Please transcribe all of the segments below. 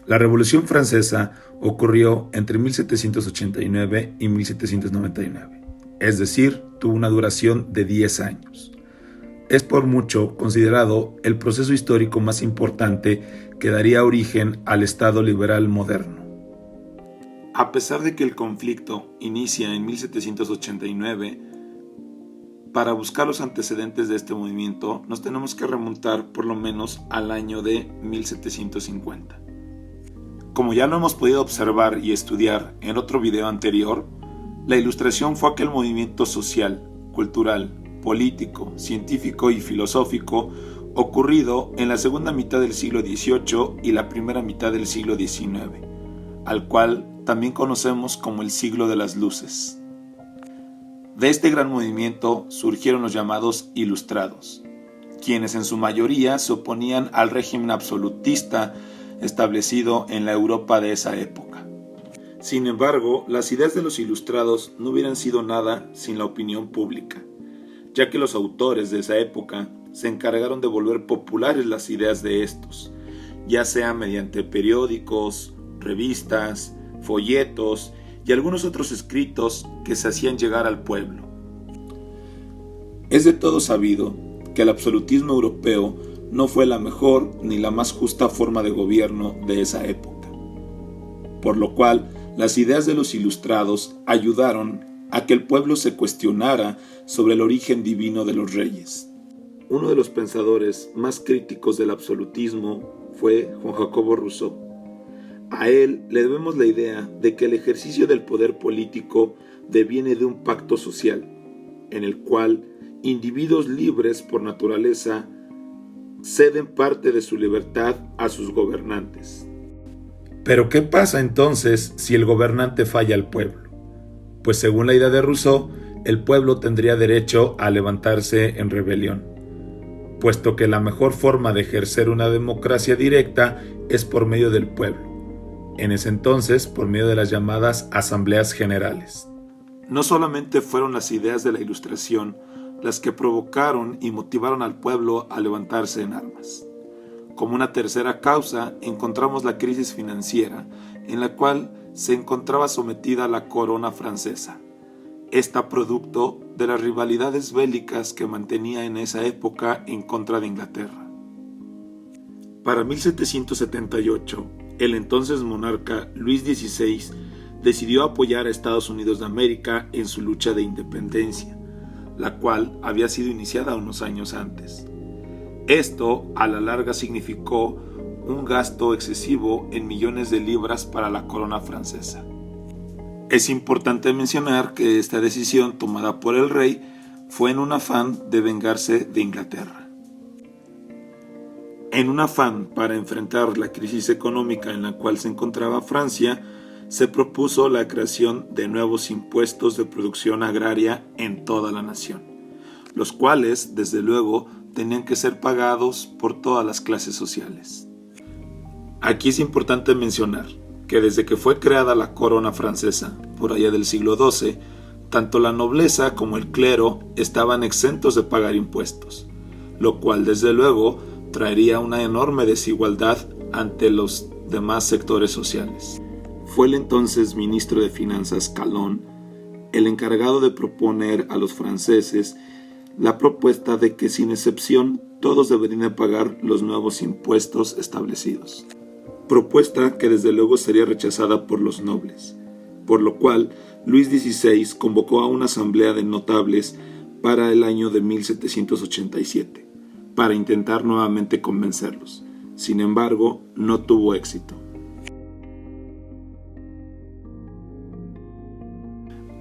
La Revolución Francesa ocurrió entre 1789 y 1799, es decir, tuvo una duración de 10 años. Es por mucho considerado el proceso histórico más importante que daría origen al Estado liberal moderno. A pesar de que el conflicto inicia en 1789, para buscar los antecedentes de este movimiento nos tenemos que remontar por lo menos al año de 1750. Como ya lo hemos podido observar y estudiar en otro video anterior, la Ilustración fue aquel movimiento social, cultural, político, científico y filosófico ocurrido en la segunda mitad del siglo XVIII y la primera mitad del siglo XIX, al cual también conocemos como el siglo de las luces. De este gran movimiento surgieron los llamados Ilustrados, quienes en su mayoría se oponían al régimen absolutista establecido en la Europa de esa época. Sin embargo, las ideas de los Ilustrados no hubieran sido nada sin la opinión pública, ya que los autores de esa época se encargaron de volver populares las ideas de estos, ya sea mediante periódicos, revistas, folletos y algunos otros escritos que se hacían llegar al pueblo. Es de todo sabido que el absolutismo europeo no fue la mejor ni la más justa forma de gobierno de esa época, por lo cual las ideas de los Ilustrados ayudaron a que el pueblo se cuestionara sobre el origen divino de los reyes. Uno de los pensadores más críticos del absolutismo fue Juan Jacobo Rousseau. A él le debemos la idea de que el ejercicio del poder político deviene de un pacto social, en el cual individuos libres por naturaleza ceden parte de su libertad a sus gobernantes. Pero ¿qué pasa entonces si el gobernante falla al pueblo? Pues según la idea de Rousseau, el pueblo tendría derecho a levantarse en rebelión, puesto que la mejor forma de ejercer una democracia directa es por medio del pueblo, en ese entonces por medio de las llamadas asambleas generales. No solamente fueron las ideas de la Ilustración las que provocaron y motivaron al pueblo a levantarse en armas. Como una tercera causa encontramos la crisis financiera, en la cual se encontraba sometida la corona francesa. Esta producto de las rivalidades bélicas que mantenía en esa época en contra de Inglaterra. Para 1778, el entonces monarca Luis XVI decidió apoyar a Estados Unidos de América en su lucha de independencia, la cual había sido iniciada unos años antes. Esto a la larga significó un gasto excesivo en millones de libras para la corona francesa. Es importante mencionar que esta decisión tomada por el rey fue en un afán de vengarse de Inglaterra. En un afán para enfrentar la crisis económica en la cual se encontraba Francia, se propuso la creación de nuevos impuestos de producción agraria en toda la nación, los cuales, desde luego, tenían que ser pagados por todas las clases sociales. Aquí es importante mencionar que desde que fue creada la corona francesa, por allá del siglo XII, tanto la nobleza como el clero estaban exentos de pagar impuestos, lo cual desde luego traería una enorme desigualdad ante los demás sectores sociales. Fue el entonces ministro de Finanzas Calonne el encargado de proponer a los franceses la propuesta de que sin excepción todos deberían de pagar los nuevos impuestos establecidos. Propuesta que desde luego sería rechazada por los nobles, por lo cual Luis XVI convocó a una asamblea de notables para el año de 1787, para intentar nuevamente convencerlos. Sin embargo, no tuvo éxito.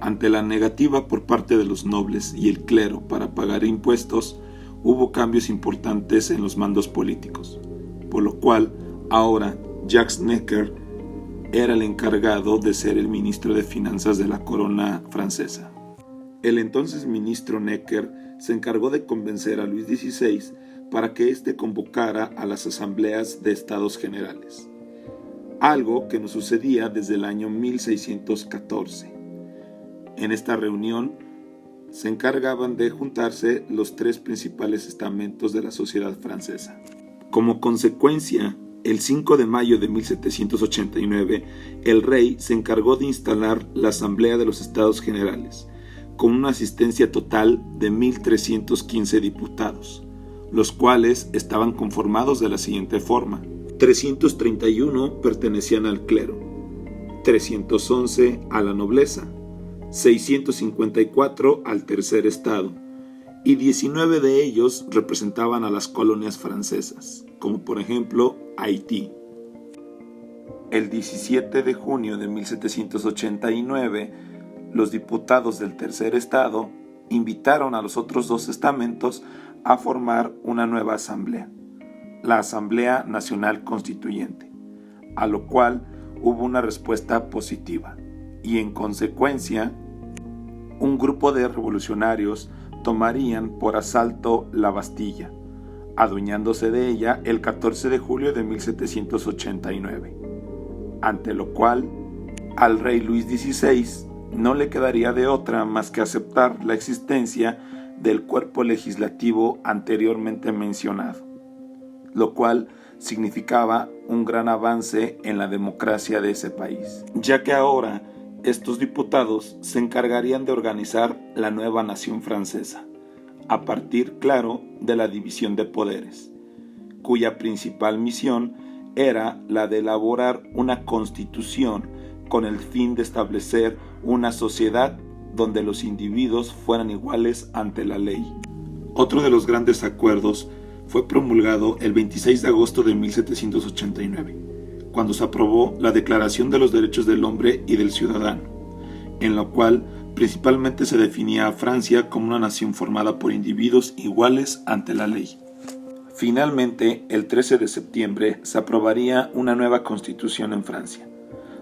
Ante la negativa por parte de los nobles y el clero para pagar impuestos, hubo cambios importantes en los mandos políticos, por lo cual ahora Jacques Necker era el encargado de ser el ministro de Finanzas de la corona francesa. El entonces ministro Necker se encargó de convencer a Luis XVI para que éste convocara a las asambleas de Estados Generales, algo que no sucedía desde el año 1614. En esta reunión se encargaban de juntarse los tres principales estamentos de la sociedad francesa. Como consecuencia, el 5 de mayo de 1789, el rey se encargó de instalar la Asamblea de los Estados Generales, con una asistencia total de 1.315 diputados, los cuales estaban conformados de la siguiente forma: 331 pertenecían al clero, 311 a la nobleza, 654 al tercer estado, y 19 de ellos representaban a las colonias francesas, como por ejemplo Haití. El 17 de junio de 1789, los diputados del tercer estado invitaron a los otros dos estamentos a formar una nueva asamblea, la Asamblea Nacional Constituyente, a lo cual hubo una respuesta positiva, y en consecuencia, un grupo de revolucionarios tomarían por asalto la Bastilla, adueñándose de ella el 14 de julio de 1789, ante lo cual al rey Luis XVI no le quedaría de otra más que aceptar la existencia del cuerpo legislativo anteriormente mencionado, lo cual significaba un gran avance en la democracia de ese país, ya que ahora estos diputados se encargarían de organizar la nueva nación francesa, a partir, claro, de la división de poderes, cuya principal misión era la de elaborar una constitución con el fin de establecer una sociedad donde los individuos fueran iguales ante la ley. Otro de los grandes acuerdos fue promulgado el 26 de agosto de 1789, cuando se aprobó la Declaración de los Derechos del Hombre y del Ciudadano, en la cual principalmente se definía a Francia como una nación formada por individuos iguales ante la ley. Finalmente, el 13 de septiembre se aprobaría una nueva constitución en Francia,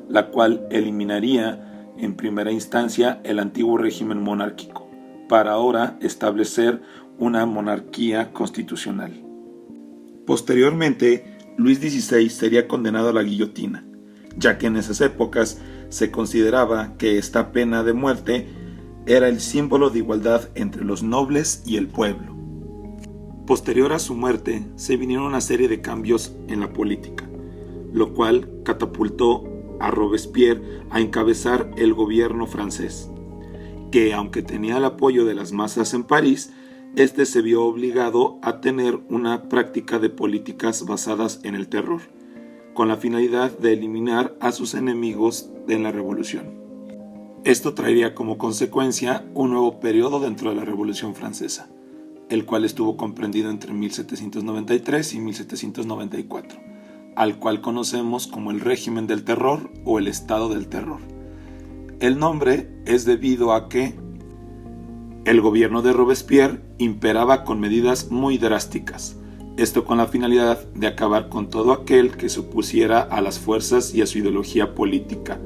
la cual eliminaría en primera instancia el antiguo régimen monárquico, para ahora establecer una monarquía constitucional. Posteriormente, Luis XVI sería condenado a la guillotina, ya que en esas épocas se consideraba que esta pena de muerte era el símbolo de igualdad entre los nobles y el pueblo. Posterior a su muerte, se vinieron una serie de cambios en la política, lo cual catapultó a Robespierre a encabezar el gobierno francés, que aunque tenía el apoyo de las masas en París, este se vio obligado a tener una práctica de políticas basadas en el terror, con la finalidad de eliminar a sus enemigos en la revolución. Esto traería como consecuencia un nuevo periodo dentro de la Revolución Francesa, el cual estuvo comprendido entre 1793 y 1794, al cual conocemos como el régimen del terror o el estado del terror. El nombre es debido a que el gobierno de Robespierre imperaba con medidas muy drásticas, esto con la finalidad de acabar con todo aquel que se opusiera a las fuerzas y a su ideología política,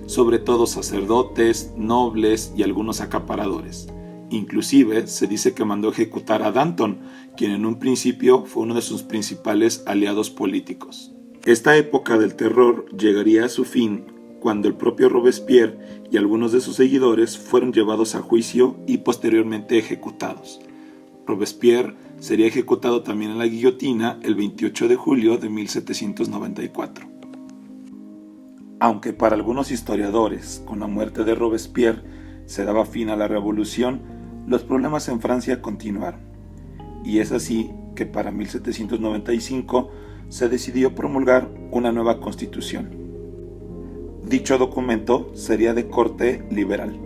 sobre todo sacerdotes, nobles y algunos acaparadores. Inclusive se dice que mandó ejecutar a Danton, quien en un principio fue uno de sus principales aliados políticos. Esta época del terror llegaría a su fin cuando el propio Robespierre y algunos de sus seguidores fueron llevados a juicio y posteriormente ejecutados. Robespierre sería ejecutado también en la guillotina el 28 de julio de 1794. Aunque para algunos historiadores, con la muerte de Robespierre, se daba fin a la revolución, los problemas en Francia continuaron. Y es así que para 1795 se decidió promulgar una nueva constitución. Dicho documento sería de corte liberal,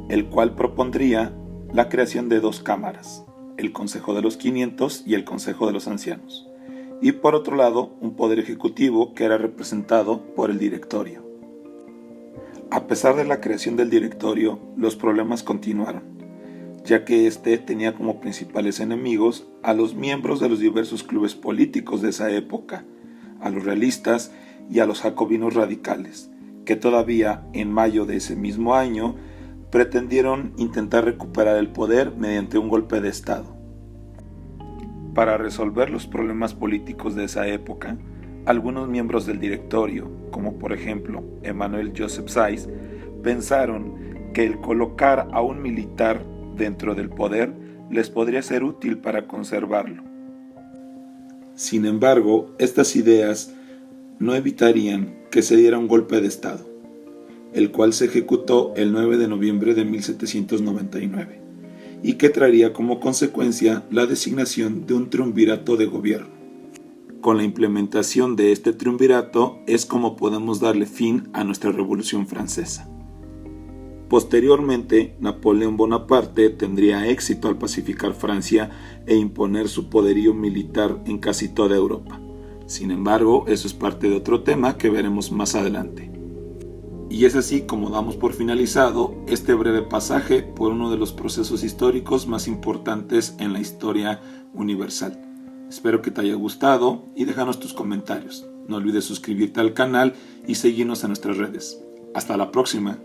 el cual propondría la creación de dos cámaras, el Consejo de los 500 y el Consejo de los Ancianos, y por otro lado un poder ejecutivo que era representado por el Directorio. A pesar de la creación del Directorio, los problemas continuaron, ya que este tenía como principales enemigos a los miembros de los diversos clubes políticos de esa época, a los realistas y a los jacobinos radicales, que todavía en mayo de ese mismo año pretendieron intentar recuperar el poder mediante un golpe de Estado. Para resolver los problemas políticos de esa época, algunos miembros del Directorio, como por ejemplo Emmanuel Joseph Saiz, pensaron que el colocar a un militar dentro del poder les podría ser útil para conservarlo. Sin embargo, estas ideas no evitarían que se diera un golpe de Estado, el cual se ejecutó el 9 de noviembre de 1799, y que traería como consecuencia la designación de un triunvirato de gobierno. Con la implementación de este triunvirato es como podemos darle fin a nuestra Revolución Francesa. Posteriormente, Napoleón Bonaparte tendría éxito al pacificar Francia e imponer su poderío militar en casi toda Europa. Sin embargo, eso es parte de otro tema que veremos más adelante. Y es así como damos por finalizado este breve pasaje por uno de los procesos históricos más importantes en la historia universal. Espero que te haya gustado y déjanos tus comentarios. No olvides suscribirte al canal y seguirnos en nuestras redes. Hasta la próxima.